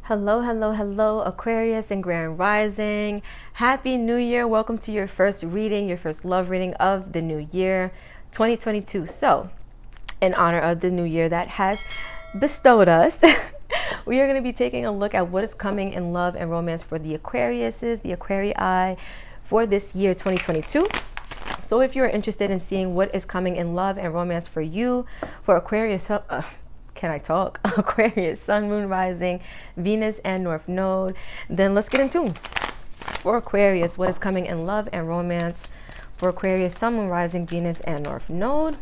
Hello, hello, hello, Aquarius and Grand Rising. Happy New Year. Welcome to your first reading, your first love reading of the new year, 2022. So, in honor of the new year that has bestowed us, we are going to be taking a look at what is coming in love and romance for the Aquariuses, the Aquarii, for this year, 2022. So if you're interested in seeing what is coming in love and romance for you, for Aquarius, can I talk? Aquarius, Sun, Moon, Rising, Venus, and North Node. Then let's get into for Aquarius, what is coming in love and romance for Aquarius, Sun, Moon, Rising, Venus, and North Node.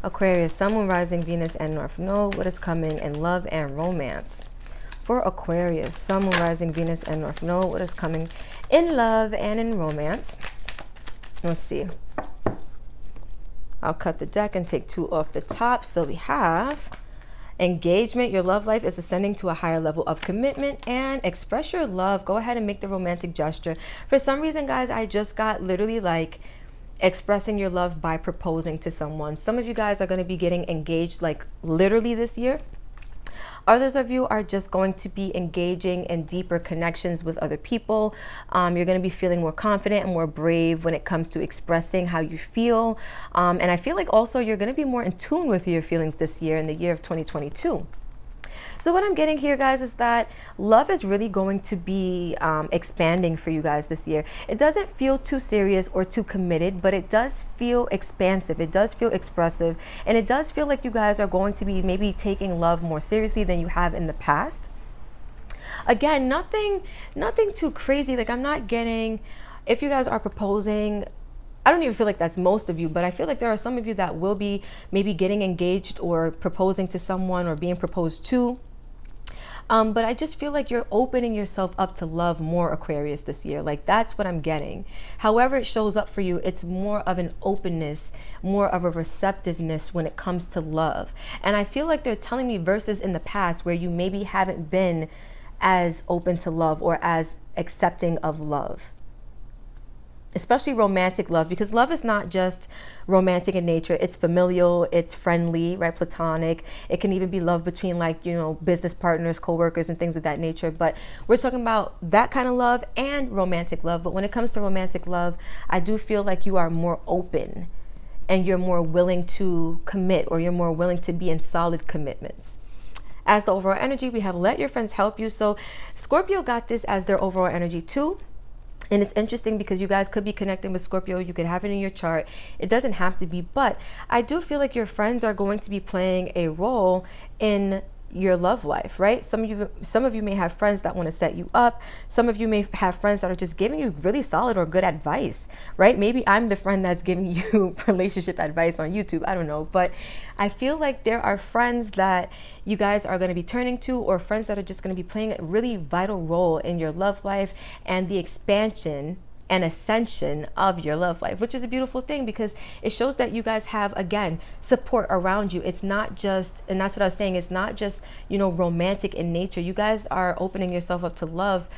Aquarius, Sun, Moon, Rising, Venus, and North Node. What is coming in love and romance for Aquarius, Sun, Moon, Rising, Venus, and North Node. What is coming in love and in romance? Let's see. I'll cut the deck and take two off the top. So we have engagement. Your love life is ascending to a higher level of commitment, and express your love. Go ahead and make the romantic gesture. For some reason, guys, I just got literally like expressing your love by proposing to someone. Some of you guys are going to be getting engaged like literally this year. Others of you are just going to be engaging in deeper connections with other people. You're going to be feeling more confident and more brave when it comes to expressing how you feel. And I feel like also you're going to be more in tune with your feelings this year, in the year of 2022. So what I'm getting here, guys, is that love is really going to be expanding for you guys this year. It doesn't feel too serious or too committed, but it does feel expansive. It does feel expressive. And it does feel like you guys are going to be maybe taking love more seriously than you have in the past. Again, nothing too crazy. Like, I'm not getting, if you guys are proposing, I don't even feel like that's most of you, but I feel like there are some of you that will be maybe getting engaged or proposing to someone or being proposed to. But I just feel like you're opening yourself up to love more, Aquarius, this year. Like, that's what I'm getting. However it shows up for you, it's more of an openness, more of a receptiveness when it comes to love. And I feel like they're telling me verses in the past where you maybe haven't been as open to love or as accepting of love. Especially romantic love, because love is not just romantic in nature. It's familial, it's friendly, right? Platonic. It can even be love between, like, you know, business partners, co-workers, and things of that nature. But we're talking about that kind of love and romantic love. But when it comes to romantic love, I do feel like you are more open and you're more willing to commit, or you're more willing to be in solid commitments. As the overall energy, we have let your friends help you. So Scorpio got this as their overall energy too. And it's interesting because you guys could be connecting with Scorpio. You could have it in your chart. It doesn't have to be, but I do feel like your friends are going to be playing a role in your love life, right? Some of you may have friends that want to set you up. Some of you may have friends that are just giving you really solid or good advice, right? Maybe I'm the friend that's giving you relationship advice on YouTube. I don't know. But I feel like there are friends that you guys are going to be turning to, or friends that are just going to be playing a really vital role in your love life and the expansion and ascension of your love life, which is a beautiful thing because it shows that you guys have, again, support around you. It's not just, and that's what I was saying, it's not just, you know, romantic in nature. You guys are opening yourself up to love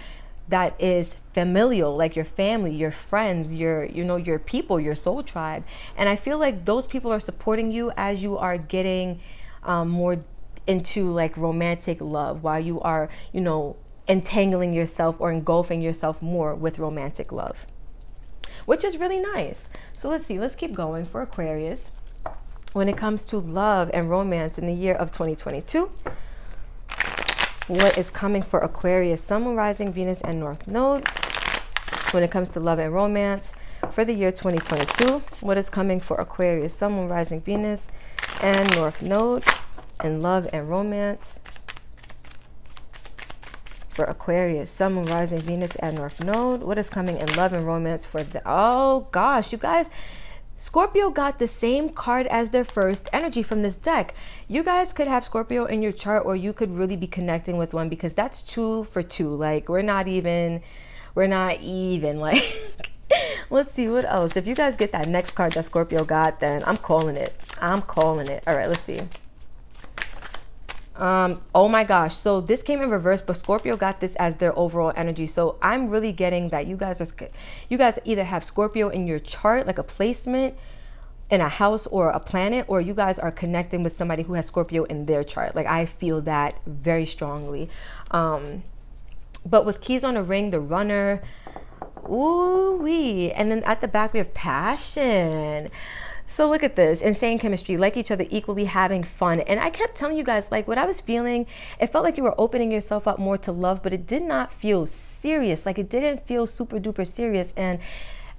that is familial, like your family, your friends, your, you know, your people, your soul tribe. And I feel like those people are supporting you as you are getting more into like romantic love, while you are, you know, entangling yourself or engulfing yourself more with romantic love, which is really nice. So let's see, let's keep going for Aquarius. When it comes to love and romance in the year of 2022, what is coming for Aquarius, Sun, Moon, Rising, Venus, and North Node? When it comes to love and romance for the year 2022, what is coming for Aquarius, Sun, Moon, Rising, Venus, and North Node in love and romance for Aquarius, Sun, Moon, Rising, Venus, and North Node? What is coming in love and romance for the, oh gosh, you guys, Scorpio got the same card as their first energy from this deck. You guys could have Scorpio in your chart, or you could really be connecting with one, because that's 2 for 2. Like, we're not even like, let's see what else. If you guys get that next card that Scorpio got, then I'm calling it. All right, let's see. Oh my gosh, so this came in reverse, but Scorpio got this as their overall energy. So I'm really getting that you guys either have Scorpio in your chart, like a placement, in a house or a planet, or you guys are connecting with somebody who has Scorpio in their chart. Like, I feel that very strongly. But with keys on a ring, the runner, ooh wee. And then at the back we have passion. So look at this, insane chemistry, like each other, equally having fun. And I kept telling you guys, like, what I was feeling, it felt like you were opening yourself up more to love, but it did not feel serious. Like, it didn't feel super duper serious. And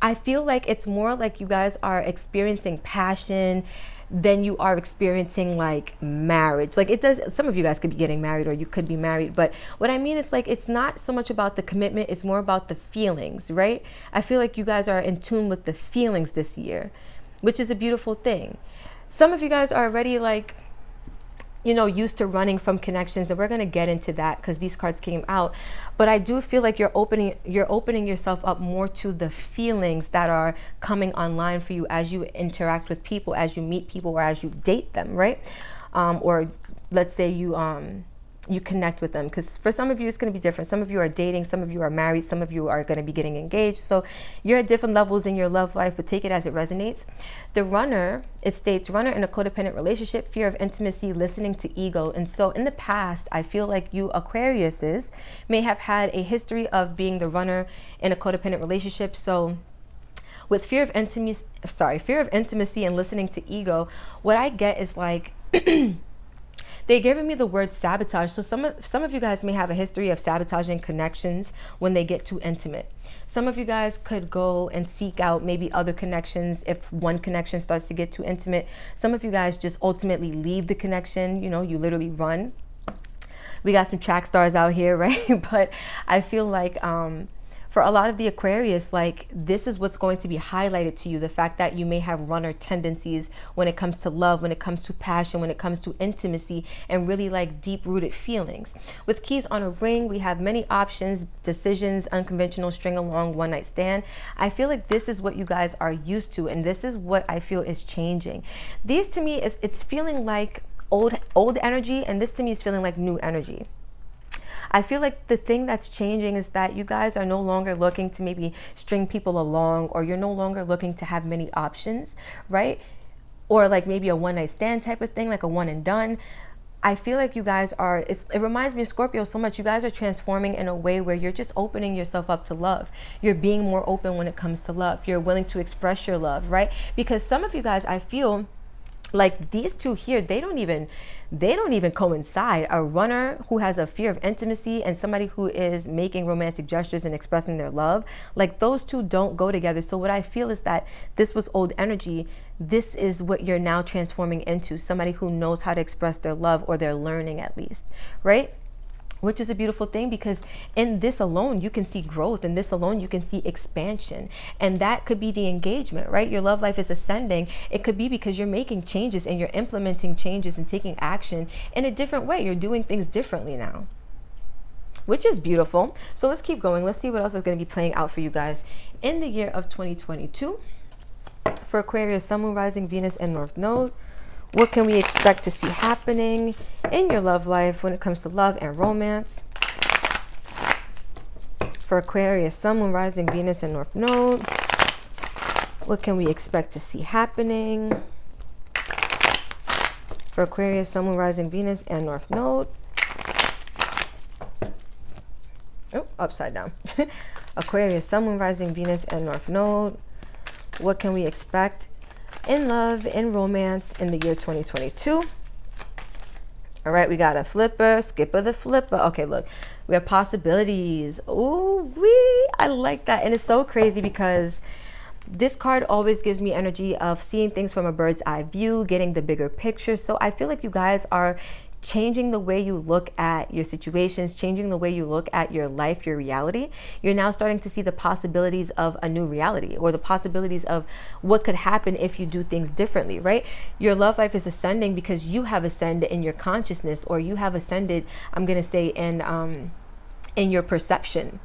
I feel like it's more like you guys are experiencing passion than you are experiencing like marriage. Like, it does, some of you guys could be getting married, or you could be married, but what I mean is, like, it's not so much about the commitment, it's more about the feelings, right? I feel like you guys are in tune with the feelings this year, which is a beautiful thing. Some of you guys are already, like, you know, used to running from connections, and we're going to get into that because these cards came out. But I do feel like you're opening yourself up more to the feelings that are coming online for you as you interact with people, as you meet people, or as you date them, right? Or let's say you connect with them, because for some of you it's going to be different. Some of you are dating, some of you are married, some of you are going to be getting engaged. So you're at different levels in your love life, but take it as it resonates. The runner, it states, runner in a codependent relationship, fear of intimacy, listening to ego. And so in the past, I feel like you Aquariuses may have had a history of being the runner in a codependent relationship. So with fear of intimacy and listening to ego, what I get is like they're giving me the word sabotage. So some of you guys may have a history of sabotaging connections when they get too intimate. Some of you guys could go and seek out maybe other connections if one connection starts to get too intimate. Some of you guys just ultimately leave the connection, you know, you literally run. We got some track stars out here, right? But I feel like for a lot of the Aquarius, like, this is what's going to be highlighted to you, the fact that you may have runner tendencies when it comes to love, when it comes to passion, when it comes to intimacy, and really like deep-rooted feelings. With keys on a ring, we have many options, decisions, unconventional, string along, one night stand. I feel like this is what you guys are used to, and this is what I feel is changing. These to me, it's feeling like old energy, and this to me is feeling like new energy. I feel like the thing that's changing is that you guys are no longer looking to maybe string people along, or you're no longer looking to have many options, right? Or like maybe a one night stand type of thing, like a one and done. I feel like you guys are, it reminds me of Scorpio so much. You guys are transforming in a way where you're just opening yourself up to love. You're being more open when it comes to love. You're willing to express your love, right? Because some of you guys, I feel like these two here, they don't even coincide. A runner who has a fear of intimacy and somebody who is making romantic gestures and expressing their love, like, those two don't go together. So what I feel is that this was old energy. This is what you're now transforming into, somebody who knows how to express their love, or they're learning at least, right? Which is a beautiful thing, because in this alone you can see growth, in this alone you can see expansion, and that could be the engagement, right? Your love life is ascending. It could be because you're making changes and you're implementing changes and taking action in a different way. You're doing things differently now, which is beautiful. So let's keep going. Let's see what else is going to be playing out for you guys in the year of 2022 for Aquarius, Sun, Moon, Rising, Venus, and North Node. What can we expect to see happening in your love life when it comes to love and romance? For Aquarius, Sun, Moon, Rising, Venus, and North Node. What can we expect to see happening? For Aquarius, Sun, Moon, Rising, Venus, and North Node. Oh, upside down. Aquarius, Sun, Moon, Rising, Venus, and North Node. What can we expect in love, in romance, in the year 2022? All right, we got a flipper, skipper the flipper. Okay, look, we have possibilities. Ooh, I like that. And it's so crazy because this card always gives me energy of seeing things from a bird's eye view, getting the bigger picture. So I feel like you guys are changing the way you look at your situations, changing the way you look at your life, your reality. You're now starting to see the possibilities of a new reality, or the possibilities of what could happen if you do things differently, right? Your love life is ascending because you have ascended in your consciousness, or you have ascended, I'm going to say, in your perception,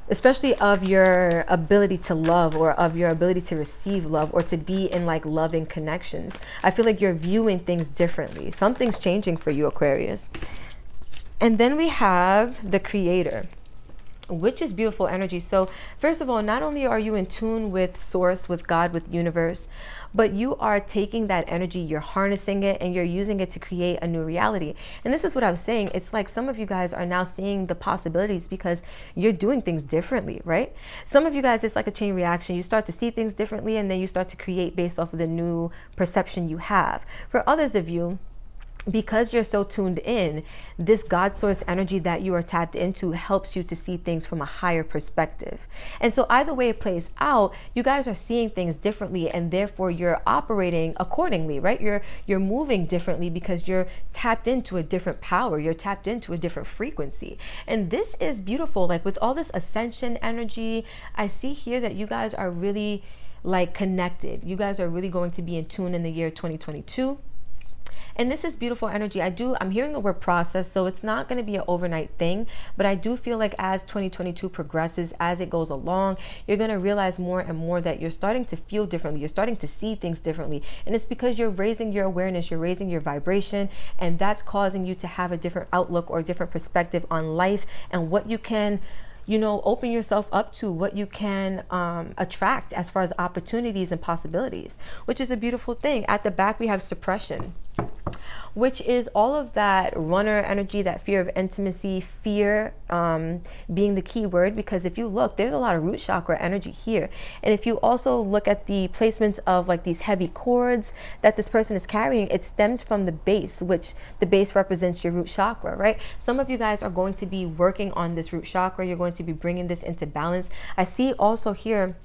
especially of your ability to love, or of your ability to receive love, or to be in like loving connections. I feel like you're viewing things differently. Something's changing for you, Aquarius. And then we have the Creator. which is beautiful energy. So first of all, not only are you in tune with source, with God, with universe, but you are taking that energy, you're harnessing it, and you're using it to create a new reality. And this is what I was saying. It's like some of you guys are now seeing the possibilities because you're doing things differently, right? Some of you guys, it's like a chain reaction. You start to see things differently, and then you start to create based off of the new perception you have. For others of you, because you're so tuned in, this God source energy that you are tapped into helps you to see things from a higher perspective. And so either way it plays out, you guys are seeing things differently, and therefore you're operating accordingly, right? You're moving differently because you're tapped into a different power. You're tapped into a different frequency. And this is beautiful. Like with all this ascension energy, I see here that you guys are really like connected. You guys are really going to be in tune in the year 2022. And this is beautiful energy. I'm hearing the word process, so it's not going to be an overnight thing, but I do feel like as 2022 progresses, as it goes along, you're going to realize more and more that you're starting to feel differently. You're starting to see things differently. And it's because you're raising your awareness, you're raising your vibration, and that's causing you to have a different outlook or a different perspective on life and what you can, you know, open yourself up to, what you can attract as far as opportunities and possibilities, which is a beautiful thing. At the back, we have suppression, which is all of that runner energy, that fear of intimacy, fear being the key word, because if you look, there's a lot of root chakra energy here. And if you also look at the placements of like these heavy cords that this person is carrying, it stems from the base, which the base represents your root chakra, right? Some of you guys are going to be working on this root chakra. You're going to be bringing this into balance. I see also here,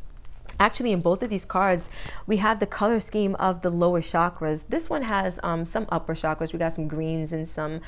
actually in both of these cards, we have the color scheme of the lower chakras. This one has some upper chakras. We got some greens and some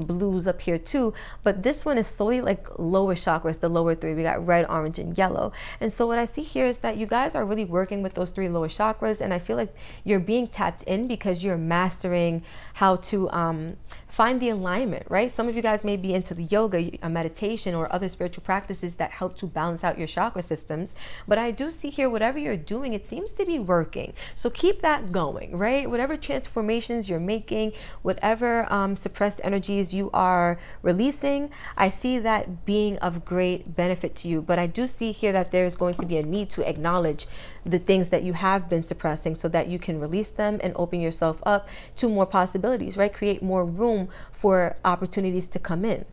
blues up here too. But this one is solely like lower chakras, the lower three. We got red, orange, and yellow. And so what I see here is that you guys are really working with those three lower chakras. And I feel like you're being tapped in because you're mastering how to find the alignment, right? Some of you guys may be into the yoga, a meditation, or other spiritual practices that help to balance out your chakra systems. But I do see here, whatever you're doing, it seems to be working. So keep that going, right? Whatever transformations you're making, whatever suppressed energies you are releasing, I see that being of great benefit to you. But I do see here that there is going to be a need to acknowledge the things that you have been suppressing so that you can release them and open yourself up to more possibilities, right? Create more room for opportunities to come in.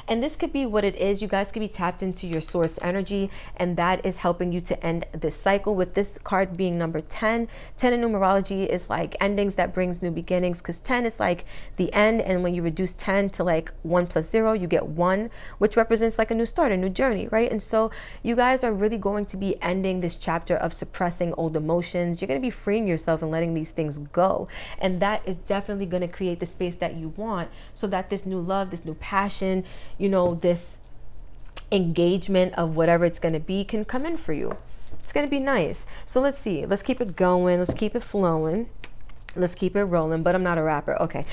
And this could be what it is. You guys could be tapped into your source energy, and that is helping you to end this cycle, with this card being number 10. 10 in numerology is like endings that brings new beginnings, because 10 is like the end, and when you reduce 10 to like 1 plus 0, you get 1, which represents like a new start, a new journey, right? And so you guys are really going to be ending this chapter of suppressing old emotions. You're going to be freeing yourself and letting these things go, and that is definitely going to create the space that you want, so that this new love, this new passion, you know, this engagement of whatever it's going to be can come in for you. It's going to be nice. So let's see. Let's keep it going. Let's keep it flowing. Let's keep it rolling. But I'm not a rapper. Okay.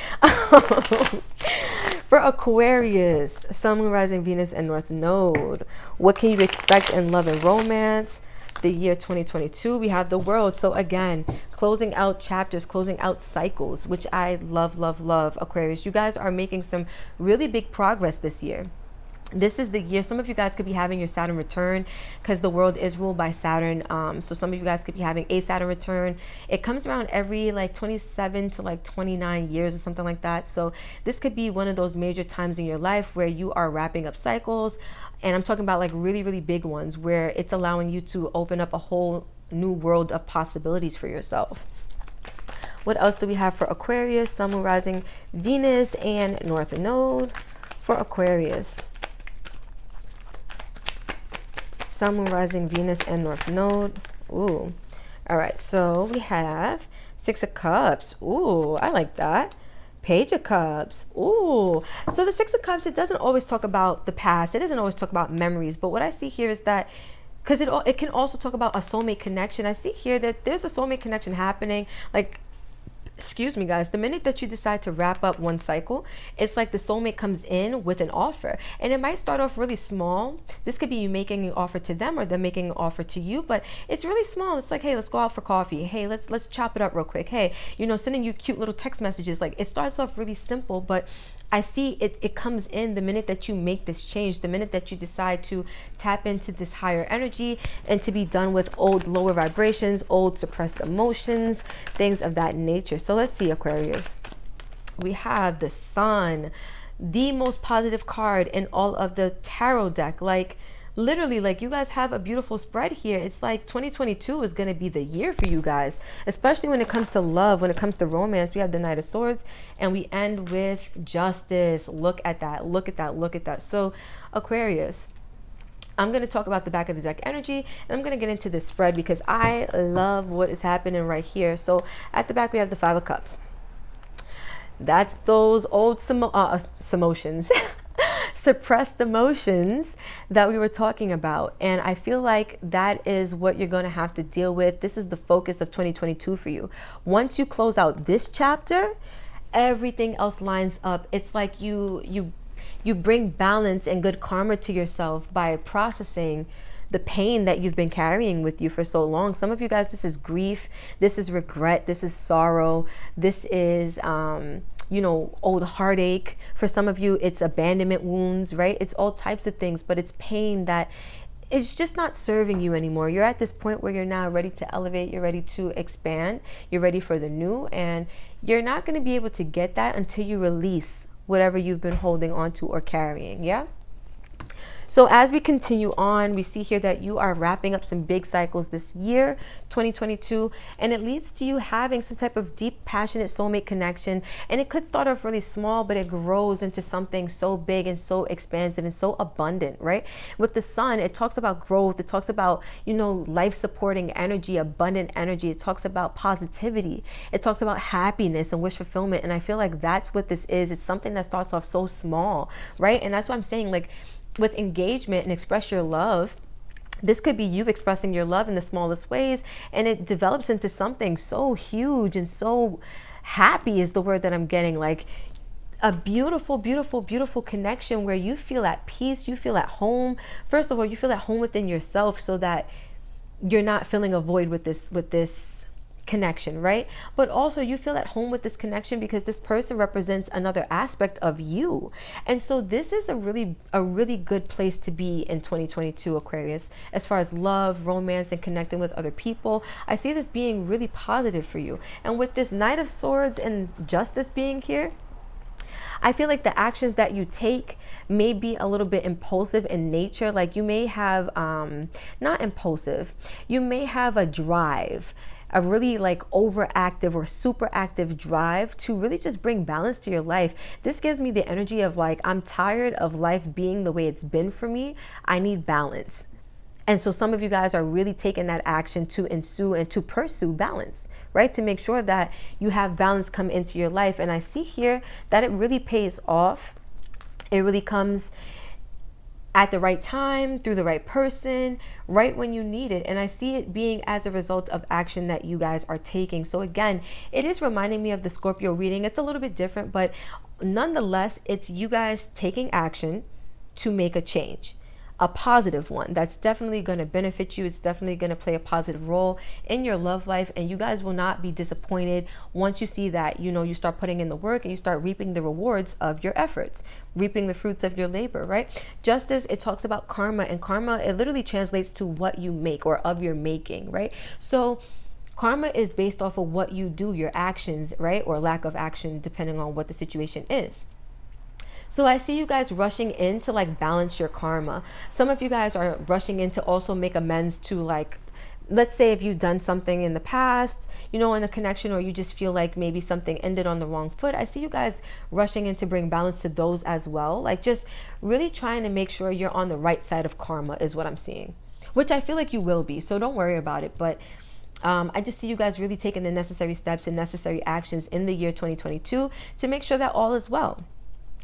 For Aquarius, Sun, Moon, Rising, Venus, and North Node. What can you expect in love and romance? The year 2022, we have the World. So again, closing out chapters, closing out cycles, which I love, love, love. Aquarius, you guys are making some really big progress this year. This is the year, some of you guys could be having your Saturn return, because the world is ruled by Saturn. So some of you guys could be having a Saturn return. It comes around every like 27 to like 29 years or something like that. So this could be one of those major times in your life where you are wrapping up cycles. And I'm talking about like really, really big ones where it's allowing you to open up a whole new world of possibilities for yourself. What else do we have for Aquarius? Sun, Moon, Rising, Venus, and North Node for Aquarius. Sun, Moon, Rising, Venus, and North Node. Ooh. All right, so we have 6 of Cups. Ooh, I like that. Page of Cups. Ooh. So the 6 of Cups, it doesn't always talk about the past. It doesn't always talk about memories. But what I see here is that, because it can also talk about a soulmate connection. I see here that there's a soulmate connection happening. Like, excuse me guys, the minute that you decide to wrap up one cycle, it's like the soulmate comes in with an offer, and it might start off really small. This could be you making an offer to them or them making an offer to you, but it's really small. It's like, hey, let's go out for coffee. Hey, let's chop it up real quick. Hey, you know, sending you cute little text messages. Like, it starts off really simple, but I see it comes in the minute that you make this change, the minute that you decide to tap into this higher energy and to be done with old lower vibrations, old suppressed emotions, things of that nature. So let's see, Aquarius. We have the Sun, the most positive card in all of the tarot deck. Like, literally, like, you guys have a beautiful spread here. It's like 2022 is going to be the year for you guys, especially when it comes to love, when it comes to romance. We have the Knight of Swords and we end with Justice. Look at that. Look at that. Look at that. So Aquarius, I'm going to talk about the back of the deck energy, and I'm going to get into this spread because I love what is happening right here. So at the back, we have the Five of Cups. That's those old emotions, suppressed emotions that we were talking about. And I feel like that is what you're going to have to deal with. This is the focus of 2022 for you. Once you close out this chapter, everything else lines up. It's like you bring balance and good karma to yourself by processing the pain that you've been carrying with you for so long. Some of you guys, this is grief, this is regret, this is sorrow, this is old heartache. For some of you, it's abandonment wounds, right? It's all types of things, but it's pain that is just not serving you anymore. You're at this point where you're now ready to elevate, you're ready to expand, you're ready for the new, and you're not going to be able to get that until you release whatever you've been holding on to or carrying. Yeah. So as we continue on, we see here that you are wrapping up some big cycles this year, 2022, and it leads to you having some type of deep, passionate soulmate connection. And it could start off really small, but it grows into something so big and so expansive and so abundant, right? With the Sun, it talks about growth. It talks about, life supporting energy, abundant energy. It talks about positivity. It talks about happiness and wish fulfillment. And I feel like that's what this is. It's something that starts off so small, right? And that's what I'm saying, like, with engagement and express your love, this could be you expressing your love in the smallest ways, and it develops into something so huge and so happy is the word that I'm getting. Like a beautiful, beautiful, beautiful connection where you feel at peace, you feel at home. First of all, you feel at home within yourself so that you're not filling a void with this connection, right? But also you feel at home with this connection because this person represents another aspect of you. And so this is a really good place to be in 2022, Aquarius, as far as love, romance, and connecting with other people. I see this being really positive for you. And with this Knight of Swords and Justice being here, I feel like the actions that you take may be a little bit impulsive in nature. Like you may have, not impulsive, you may have a drive, a really like overactive or super active drive to really just bring balance to your life. This gives me the energy of like, I'm tired of life being the way it's been for me. I need balance. And so some of you guys are really taking that action to ensue and to pursue balance, right? To make sure that you have balance come into your life. And I see here that it really pays off. It really comes at the right time, through the right person, right when you need it. And I see it being as a result of action that you guys are taking. So again, it is reminding me of the Scorpio reading. It's a little bit different, but nonetheless, it's you guys taking action to make a change. A positive one that's definitely going to benefit you. It's definitely going to play a positive role in your love life, and you guys will not be disappointed once you see that, you start putting in the work and you start reaping the rewards of your efforts, reaping the fruits of your labor, right? Justice, it talks about karma, and karma, it literally translates to what you make or of your making, right? So karma is based off of what you do, your actions, right? Or lack of action, depending on what the situation is. So I see you guys rushing in to like balance your karma. Some of you guys are rushing in to also make amends to, like, let's say if you've done something in the past, in a connection, or you just feel like maybe something ended on the wrong foot. I see you guys rushing in to bring balance to those as well. Like just really trying to make sure you're on the right side of karma is what I'm seeing, which I feel like you will be. So don't worry about it. But I just see you guys really taking the necessary steps and necessary actions in the year 2022 to make sure that all is well.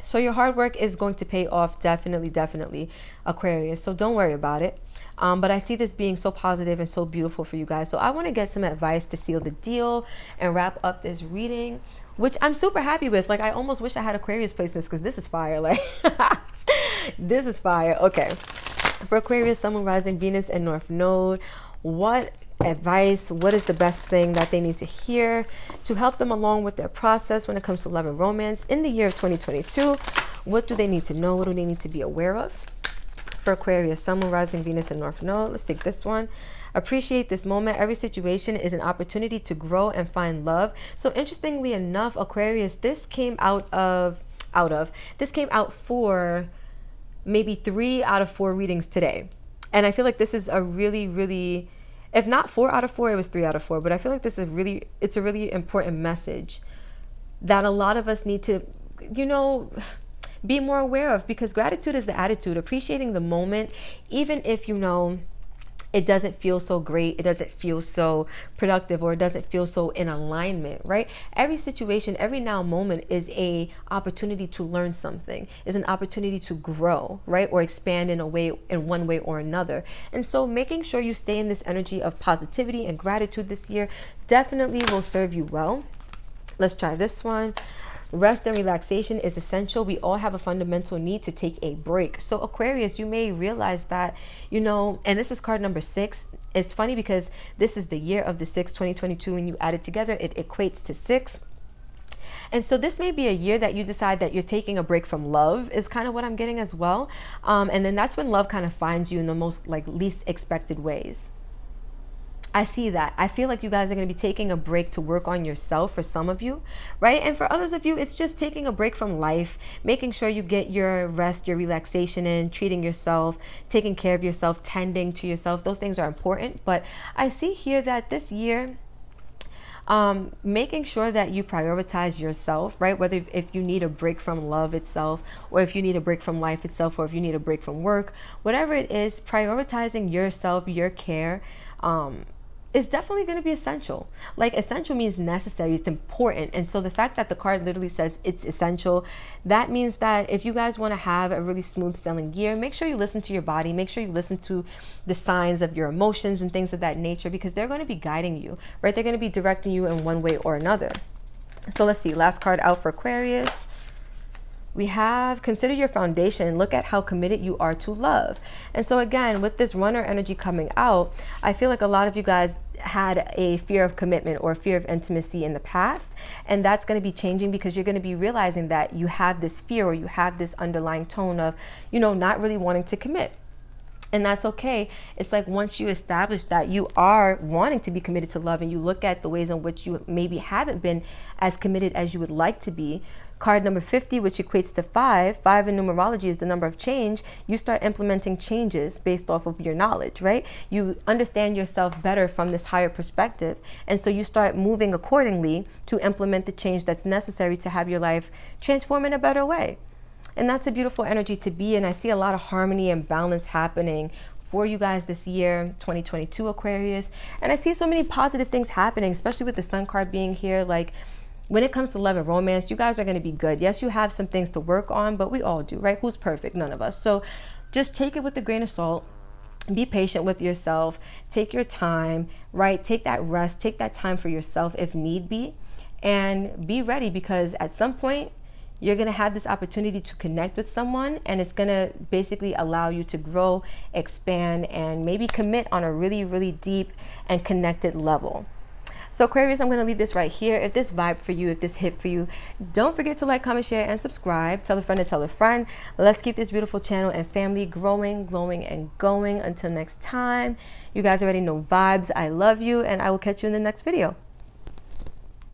So your hard work is going to pay off, definitely, Aquarius. So don't worry about it. But I see this being so positive and so beautiful for you guys. So I want to get some advice to seal the deal and wrap up this reading, which I'm super happy with. Like, I almost wish I had Aquarius placements because this is fire. Like, this is fire. Okay. For Aquarius, Sun, Moon, Rising, Venus, and North Node, what advice? What is the best thing that they need to hear to help them along with their process when it comes to love and romance in the year of 2022? What do they need to know? What do they need to be aware of? For Aquarius, Sun, Moon, Rising, Venus, and North Node. Let's take this one. Appreciate this moment. Every situation is an opportunity to grow and find love. So interestingly enough, Aquarius, this came out for maybe 3 out of 4 readings today. And I feel like this is a really, if not 4 out of 4, it was 3 out of 4. But I feel like this is it's a really important message that a lot of us need to, be more aware of, because gratitude is the attitude, appreciating the moment, even if it doesn't feel so great, it doesn't feel so productive, or it doesn't feel so in alignment, right? Every situation, every now moment is a opportunity to learn something, is an opportunity to grow, right? Or expand in one way or another. And so making sure you stay in this energy of positivity and gratitude this year definitely will serve you well. Let's try this one. Rest and relaxation is essential. We all have a fundamental need to take a break. So Aquarius, you may realize that, and this is card number 6. It's funny because this is the year of the 6, 2022. When you add it together, it equates to 6. And so this may be a year that you decide that you're taking a break from love, is kind of what I'm getting as well. And then that's when love kind of finds you in the most least expected ways. I see that. I feel like you guys are going to be taking a break to work on yourself for some of you, right? And for others of you, it's just taking a break from life, making sure you get your rest, your relaxation in, treating yourself, taking care of yourself, tending to yourself. Those things are important. But I see here that this year, making sure that you prioritize yourself, right? Whether if you need a break from love itself, or if you need a break from life itself, or if you need a break from work, whatever it is, prioritizing yourself, your care, is definitely going to be essential. Essential means necessary, it's important. And so the fact that the card literally says it's essential, that means that if you guys want to have a really smooth sailing year, make sure you listen to your body, make sure you listen to the signs of your emotions and things of that nature, because they're going to be guiding you, right? They're going to be directing you in one way or another. So let's see, last card out for Aquarius. We have consider your foundation. Look at how committed you are to love. And so again, with this runner energy coming out, I feel like a lot of you guys had a fear of commitment or fear of intimacy in the past, and that's going to be changing, because you're going to be realizing that you have this fear, or you have this underlying tone of, not really wanting to commit. And that's okay. It's like once you establish that you are wanting to be committed to love, and you look at the ways in which you maybe haven't been as committed as you would like to be, card number 50, which equates to 5 in numerology is the number of change. You start implementing changes based off of your knowledge, right? You understand yourself better from this higher perspective. And so you start moving accordingly to implement the change that's necessary to have your life transform in a better way. And that's a beautiful energy to be in. I see a lot of harmony and balance happening for you guys this year, 2022 Aquarius. And I see so many positive things happening, especially with the Sun card being here. When it comes to love and romance, you guys are going to be good. Yes, you have some things to work on, but we all do, right? Who's perfect? None of us. So just take it with a grain of salt. Be patient with yourself. Take your time, right? Take that rest. Take that time for yourself if need be. And be ready, because at some point, you're going to have this opportunity to connect with someone, and it's going to basically allow you to grow, expand, and maybe commit on a really deep and connected level. So Aquarius, I'm going to leave this right here. If this vibe for you, if this hit for you, don't forget to like, comment, share, and subscribe. Tell a friend to tell a friend. Let's keep this beautiful channel and family growing, glowing, and going. Until next time, you guys already know vibes. I love you, and I will catch you in the next video.